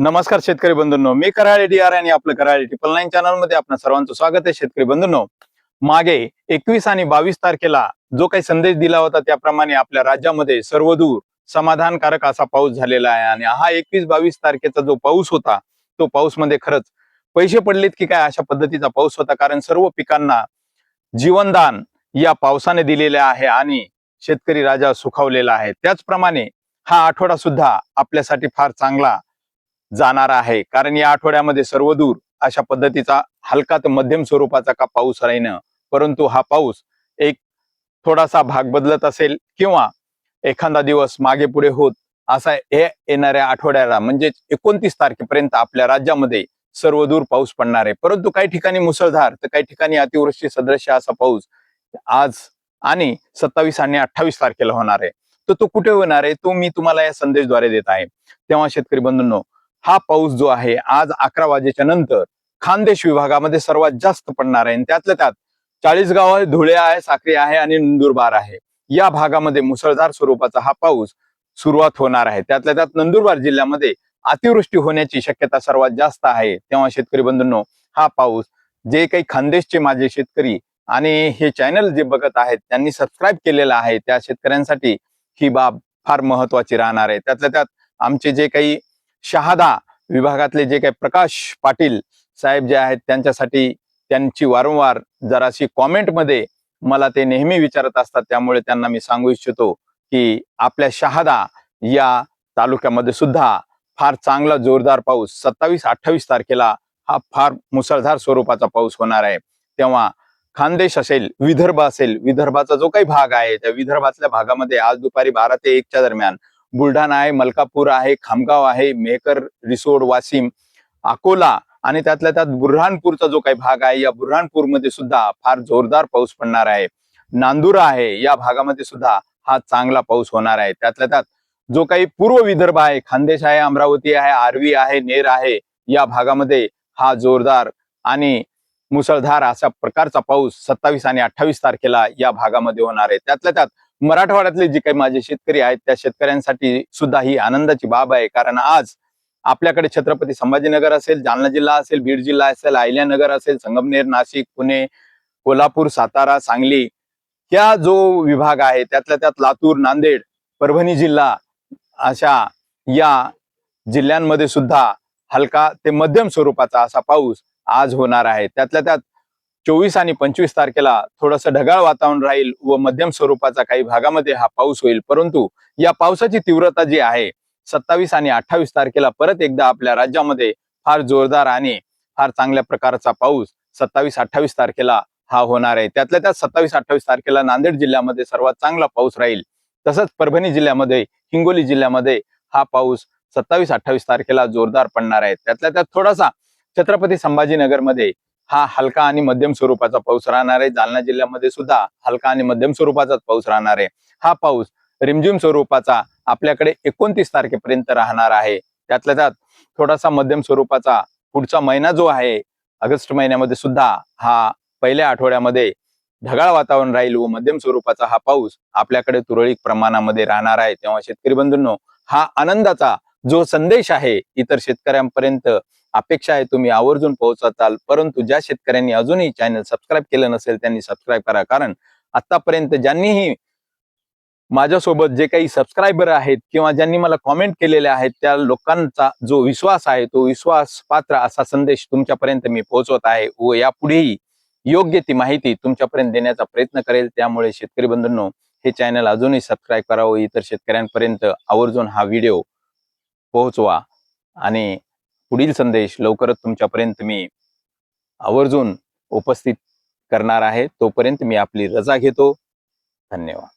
नमस्कार शेतकरी बंधूंनो, मी कराळे DR आणि आपलं कराळे 999 चॅनल मध्ये आपल्या सर्वांचं स्वागत आहे. शेतकरी बंधूंनो, मागे 21 आणि 22 तारखेला जो काही संदेश दिला होता त्याप्रमाणे आपल्या राज्यामध्ये सर्वदूर समाधानकारक असा पाऊस झालेला आहे. आणि हा 21-22 तारखेचा जो पाऊस होता तो पाऊस मध्ये खरंच पैसे पडलेत की काय अशा पद्धतीचा पाऊस होता. कारण सर्व पिकांना जीवनदान या पावसाने दिलेले आहे आणि शेतकरी राजा सुखावलेला आहे. त्याचप्रमाणे हा आठवडा सुद्धा आपल्यासाठी फार चांगला जाणार आहे. कारण या आठवड्यामध्ये सर्वदूर अशा पद्धतीचा हलका ते मध्यम स्वरूपाचा का पाऊस राहीन, परंतु हा पाऊस एक थोडासा भाग बदलत असेल किंवा एखादा दिवस मागे पुढे होत असा हे येणाऱ्या आठवड्याला म्हणजे 29 तारखेपर्यंत आपल्या राज्यामध्ये सर्वदूर पाऊस पडणार आहे. परंतु काही ठिकाणी मुसळधार तर काही ठिकाणी अतिवृष्टी सदृश्य असा पाऊस आज आणि 27 आणि 28 तारखेला होणार आहे. तर तो कुठे होणार आहे तो मी तुम्हाला या संदेशद्वारे देत आहे. तेव्हा शेतकरी बंधूंनो, हा पाऊस जो आहे आज 11 वाजेच्या नंतर खानदेश विभागामध्ये सर्वात जास्त पडणार आहे. त्यातल्या त्यात 40 गाव आहे, धुळे आहे, साक्री आहे आणि नंदुरबार आहे. या भागामध्ये मुसळधार स्वरूपाचा हा पाऊस सुरुवात होणार आहे. त्यातल्या त्यात नंदुरबार जिल्ह्यामध्ये अतिवृष्टी होण्याची शक्यता सर्वात जास्त आहे. तेव्हा शेतकरी बंधूंनो, हा पाऊस जे काही खानदेशचे माझे शेतकरी आणि हे चॅनल जे बघत आहेत त्यांनी सबस्क्राईब केलेलं आहे त्या शेतकऱ्यांसाठी ही बाब फार महत्वाची राहणार आहे. त्यातल्या त्यात आमचे जे काही शहादा विभागातले जे काही प्रकाश पाटील साहेब जे आहेत त्यांच्यासाठी त्यांची वारंवार जराशी कॉमेंटमध्ये मला ते नेहमी विचारत असतात. त्यामुळे त्यांना मी सांगू इच्छितो की आपल्या शहादा या तालुक्यामध्ये सुद्धा फार चांगला जोरदार पाऊस 27-28 तारखेला हा फार मुसळधार स्वरूपाचा पाऊस होणार आहे. तेव्हा खानदेश असेल, विदर्भ असेल, विदर्भाचा जो काही भाग आहे त्या विदर्भातल्या भागामध्ये आज दुपारी 12 ते 1 च्या दरम्यान बुलढाणा आहे, मलकापूर आहे, खामगाव आहे, मेहकर, रिसोड, वाशिम, अकोला आणि त्यातल्या त्यात बुऱ्हाणपूरचा जो काही भाग आहे या बुऱ्हाणपूरमध्ये सुद्धा फार जोरदार पाऊस पडणार आहे. नांदुरा आहे या भागामध्ये सुद्धा हा चांगला पाऊस होणार आहे. त्यातल्या त्यात जो काही पूर्व विदर्भ आहे, खानदेश आहे, अमरावती आहे, आर्वी आहे, नेर आहे, या भागामध्ये हा जोरदार आणि मुसळधार अशा प्रकारचा पाऊस 27 आणि 28 तारखेला या भागामध्ये होणार आहे. त्यातल्या त्यात मराठवाड्यातले जे काही माझे शेतकरी आहेत त्या शेतकऱ्यांसाठी सुद्धा ही आनंदाची बाब आहे. कारण आज आपल्याकडे छत्रपती संभाजीनगर असेल, जालना जिल्हा असेल, बीड जिल्हा असेल, अहिल्यानगर असेल, संगमनेर, नाशिक, पुणे, कोल्हापूर, सातारा, सांगली या जो विभाग आहे त्यातल्या त्यात लातूर, नांदेड, परभणी जिल्हा अशा या जिल्ह्यांमध्ये सुद्धा हलका ते मध्यम स्वरूपाचा असा पाऊस आज होणार आहे. त्यातल्या त्यात 24 आणि 25 तारखेला थोडंसं ढगाळ वातावरण राहील व मध्यम स्वरूपाचा काही भागामध्ये हा पाऊस होईल. परंतु या पावसाची तीव्रता जी आहे 27 आणि 28 तारखेला परत एकदा आपल्या राज्यामध्ये फार जोरदार आणि फार चांगल्या प्रकारचा पाऊस 27-28 तारखेला हा होणार आहे. त्यातल्या त्यात 27-28 तारखेला नांदेड जिल्ह्यामध्ये सर्वात चांगला पाऊस राहील. तसंच परभणी जिल्ह्यामध्ये, हिंगोली जिल्ह्यामध्ये हा पाऊस 27-28 तारखेला जोरदार पडणार आहे. त्यातल्या त्यात थोडासा छत्रपती संभाजीनगरमध्ये हा हलका आणि मध्यम स्वरूपाचा पाऊस राहणार आहे. जालना जिल्ह्यामध्ये सुद्धा हलका आणि मध्यम स्वरूपाचाच पाऊस राहणार आहे. हा पाऊस रिमझिम स्वरूपाचा आपल्याकडे 29 तारखेपर्यंत राहणार आहे. त्यातल्या त्यात थोडासा मध्यम स्वरूपाचा पुढचा महिना जो आहे ऑगस्ट महिन्यामध्ये सुद्धा हा पहिल्या आठवड्यामध्ये ढगाळ वातावरण राहील व मध्यम स्वरूपाचा हा पाऊस आपल्याकडे तुरळक प्रमाणामध्ये राहणार आहे. तेव्हा शेतकरी बंधूंनो, हा आनंदाचा जो संदेश आहे इतर शेतकऱ्यांपर्यंत अपेक्षा आहे तुम्ही आवर्जून पोहोचवताल. परंतु ज्या शेतकऱ्यांनी अजूनही चॅनल सबस्क्राईब केलं नसेल त्यांनी सबस्क्राईब करा. कारण आतापर्यंत ज्यांनीही माझ्यासोबत जे काही सबस्क्रायबर आहेत किंवा ज्यांनी मला कॉमेंट केलेले आहेत त्या लोकांचा जो विश्वास आहे तो विश्वास पात्र असा संदेश तुमच्यापर्यंत मी पोहोचवत आहे व यापुढेही योग्य ती माहिती तुमच्यापर्यंत देण्याचा प्रयत्न करेल. त्यामुळे शेतकरी बंधूंनो, हे चॅनल अजूनही सबस्क्राईब करावं, इतर शेतकऱ्यांपर्यंत आवर्जून हा व्हिडिओ पोहोचवा आणि पुढील संदेश लवकरच तुमच्यापर्यंत मी आवर्जून उपस्थित करणार आहे. तोपर्यंत मी आपली रजा घेतो. धन्यवाद.